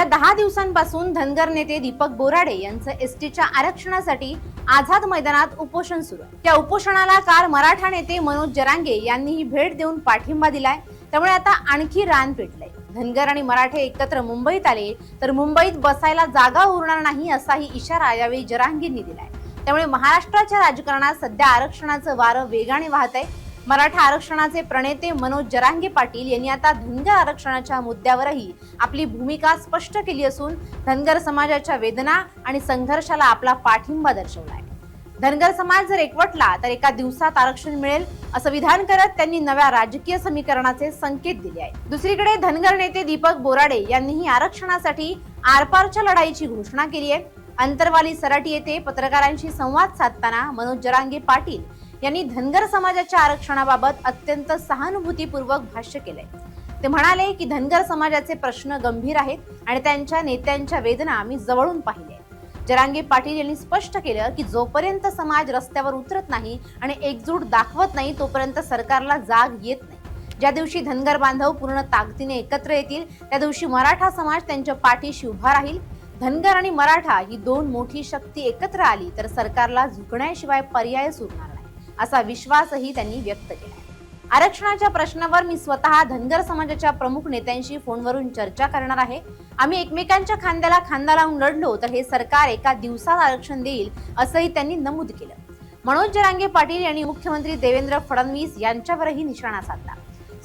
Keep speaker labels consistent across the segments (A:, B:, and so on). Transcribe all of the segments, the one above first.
A: गेल्या 10 दिवसांपासून धनगर नेते दीपक बोराडे यांचं एसटीच्या आरक्षणासाठी आझाद मैदानात उपोषण सुरू आहे। त्या उपोषणाला काल मराठा नेते मनोज जरांगे यांनीही भेट देऊन पाठिंबा दिलाय। त्यामुळे आता आणखी रान पेटलंय। धनगर आणि मराठे एकत्र मुंबईत आले तर मुंबईत बसायला जागा उरणार नाही असाही इशारा यावेळी जरांगेंनी दिलाय। त्यामुळे महाराष्ट्राच्या राजकारणात सध्या आरक्षणाचं वारं वेगाने वाहत आहे। मराठा आरक्षणाचे प्रणेते मनोज जरांगे पाटील यांनी आता धनगर आरक्षणाच्या मुद्द्यावरही आपली भूमिका स्पष्ट केली असून धनगर समाजाच्या वेदना आणि संघर्षाला आपला पाठिंबा दर्शवलाय। धनगर समाज जर एकवटला तर एका दिवसात आरक्षण मिळेल असं विधान करत त्यांनी नव्या राजकीय समीकरणाचे संकेत दिले आहेत। दुसरीकडे धनगर नेते दीपक बोराडे यांनीही आरक्षणासाठी आरपारच्या लढाईची घोषणा केली आहे। अंतरवाली सराटी येथे पत्रकारांशी संवाद साधताना मनोज जरांगे पाटील यांनी धनगर समाजाच्या आरक्षणाबाबत अत्यंत सहानुभूतीपूर्वक भाष्य केले। ते म्हणाले की धनगर समाजाचे प्रश्न गंभीर आहेत आणि त्यांच्या नेत्यांच्या वेदना आम्ही जवळून पाहिले। जरांगे पाटील यांनी स्पष्ट केलं की जोपर्यंत समाज रस्त्यावर उतरत नाही आणि एकजूट दाखवत नाही तोपर्यंत सरकारला जाग येत नाही। ज्या दिवशी धनगर बांधव पूर्ण ताकदीने एकत्र येतील त्या दिवशी मराठा समाज त्यांच्या पाठीशी उभा राहील। धनगर आणि मराठा ही दोन मोठी शक्ती एकत्र आली तर सरकारला झुकण्याशिवाय पर्यायच उरणार नाही असा विश्वासही त्यांनी व्यक्त केला। आरक्षणाच्या प्रश्नावर मी स्वतः धनगर समाजाच्या प्रमुख नेत्यांशी फोनवरून चर्चा करणार आहे। आम्ही एकमेकांच्या खांद्याला खांदा लावून लढलो तर हे सरकार एका दिवसात आरक्षण देईल असंही त्यांनी नमूद केलं। मनोज जरांगे पाटील यांनी मुख्यमंत्री देवेंद्र फडणवीस यांच्यावरही निशाणा साधला।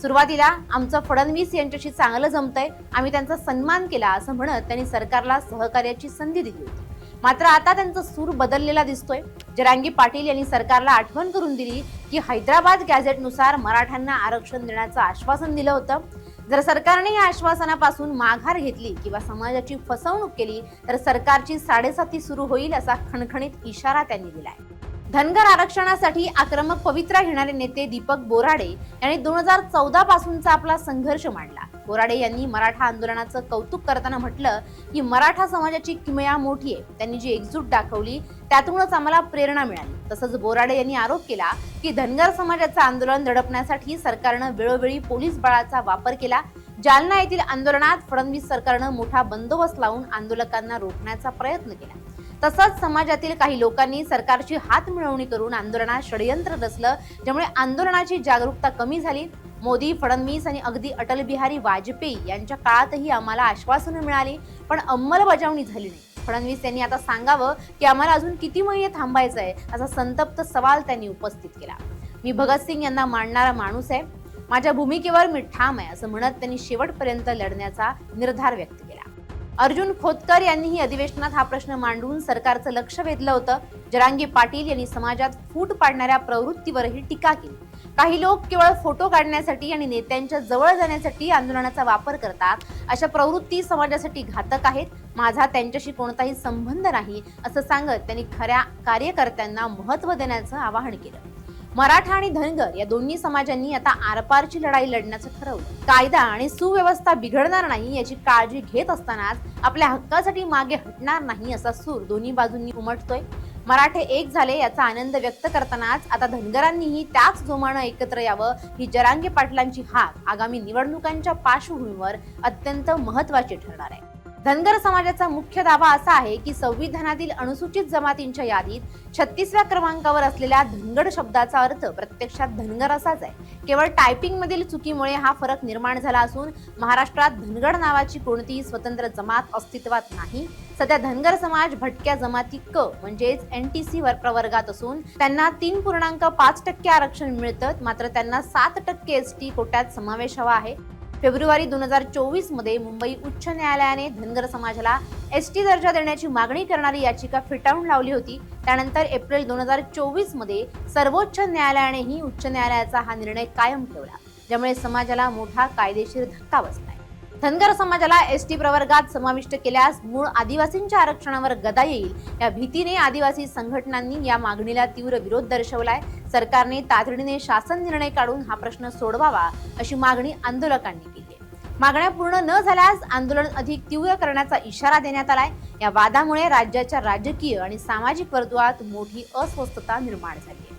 A: सुरुवातीला आमचं फडणवीस यांच्याशी चांगलं जमतंय, आम्ही त्यांचा सन्मान केला असं म्हणत त्यांनी सरकारला सहकार्याची संधी दिली होती। मात्र आता त्यांचा सूर बदललेला दिसतोय। जरांगे पाटील यांनी सरकारला आठवण करून दिली की हैदराबाद गॅझेटनुसार मराठ्यांना आरक्षण देण्याचं आश्वासन दिलं होतं। जर सरकारने या आश्वासनापासून माघार घेतली किंवा समाजाची फसवणूक केली तर सरकारची साडेसाती सुरू होईल असा खणखणीत इशारा त्यांनी दिलाय। धनगर आरक्षणासाठी आक्रमक पवित्रा घेणारे नेते दीपक बोराडे यांनी 2014 पासूनचा आपला संघर्ष मांडला। बोराडे यांनी मराठा आंदोलनाचं कौतुक करताना म्हटलं की मराठा समाजाची किमया मोठी आहे, त्यांनी जी एकजूट दाखवली त्यातूनच आम्हाला प्रेरणा मिळाली। तसंच बोराडे यांनी आरोप केला की धनगर समाजाचं आंदोलन दडपण्यासाठी सरकारनं वेळोवेळी पोलीस बळाचा वापर केला। जालना येथील आंदोलनात फडणवीस सरकारनं मोठा बंदोबस्त लावून आंदोलकांना रोखण्याचा प्रयत्न केला। तसंच समाजातील काही लोकांनी सरकारची हात मिळवणी करून आंदोलनात षडयंत्र रचलं, ज्यामुळे आंदोलनाची जागरूकता कमी झाली। मोदी, फडणवीस आणि अगदी अटल बिहारी वाजपेयी यांच्या काळातही आम्हाला आश्वासनं मिळाली पण अंमलबजावणी झाली नाही। फडणवीस यांनी आता सांगावं की आम्हाला अजून किती महिने थांबायचं आहे असा संतप्त सवाल त्यांनी उपस्थित केला। मी भगतसिंग यांना मानणारा माणूस आहे, माझ्या भूमिकेवर मी ठाम आहे असं म्हणत त्यांनी शेवटपर्यंत लढण्याचा निर्धार व्यक्त केला। अर्जुन खोतकर यांनीही अधिवेशनात हा प्रश्न मांडून सरकारचं लक्ष वेधलं होतं। जरांगे पाटील यांनी समाजात फूट पाडणाऱ्या प्रवृत्तीवरही टीका केली। काही लोक केवळ फोटो काढण्यासाठी आणि नेत्यांच्या जवळ जाण्यासाठी आंदोलनाचा वापर करतात, अशा प्रवृत्ती समाजासाठी घातक आहेत। माझा त्यांच्याशी कोणताही संबंध नाही असं सांगत त्यांनी खऱ्या कार्यकर्त्यांना महत्त्व देण्याचं आवाहन केलं। मराठा आणि धनगर या दोन्ही समाजांनी आता आरपारची लढाई लढण्याचं ठरवलं। कायदा आणि सुव्यवस्था बिघडणार नाही याची काळजी घेत असतानाच आपल्या हक्कासाठी मागे हटणार नाही असा सूर दोन्ही बाजूंनी उमटतोय। मराठे एक झाले याचा आनंद व्यक्त करतानाच आता धनगरांनीही त्याच जोमानं एकत्र यावं ही जरांगे पाटलांची हाक आगामी निवडणुकांच्या पार्श्वभूमीवर अत्यंत महत्त्वाची ठरणार आहे। धनगर समाजाचा मुख्य दावा असा आहे की संविधानातील अनुसूचित जमातींच्या यादीत 36व्या क्रमांकावर असलेल्या धनगर शब्दाचा अर्थ प्रत्यक्षात धनगर असाच आहे। केवळ टायपिंग मधील चुकीमुळे हा फरक निर्माण झाला असून महाराष्ट्रात धनगर नावाची कोणतीही स्वतंत्र जमात अस्तित्वात नाही। सध्या धनगर समाज भटक्या जमाती क म्हणजेच NTC प्रवर्गात असून त्यांना 3.5% आरक्षण मिळतं, मात्र त्यांना 7% ST कोट्यात समावेश हवा आहे। फेब्रुवारी 2024 मध्ये मुंबई उच्च न्यायालयाने धनगर समाजाला ST दर्जा देण्याची मागणी करणारी याचिका फेटाळून लावली होती। त्यानंतर एप्रिल 2024 मध्ये सर्वोच्च न्यायालयानेही उच्च न्यायालयाचा हा निर्णय कायम ठेवला, ज्यामुळे समाजाला मोठा कायदेशीर धक्का बसलाय। धनगर समाजाला ST प्रवर्गात समाविष्ट केल्यास मूळ आदिवासींच्या आरक्षणावर गदा येईल या भीतीने आदिवासी संघटनांनी या मागणीला तीव्र विरोध दर्शवलाय। सरकारने तातडीने शासन निर्णय काढून हा प्रश्न सोडवावा अशी मागणी आंदोलकांनी केली आहे। मागण्या पूर्ण न झाल्यास आंदोलन अधिक तीव्र करण्याचा इशारा देण्यात आलाय। या वादामुळे राज्याच्या राजकीय आणि सामाजिक वर्तुळात मोठी अस्वस्थता निर्माण झाली आहे।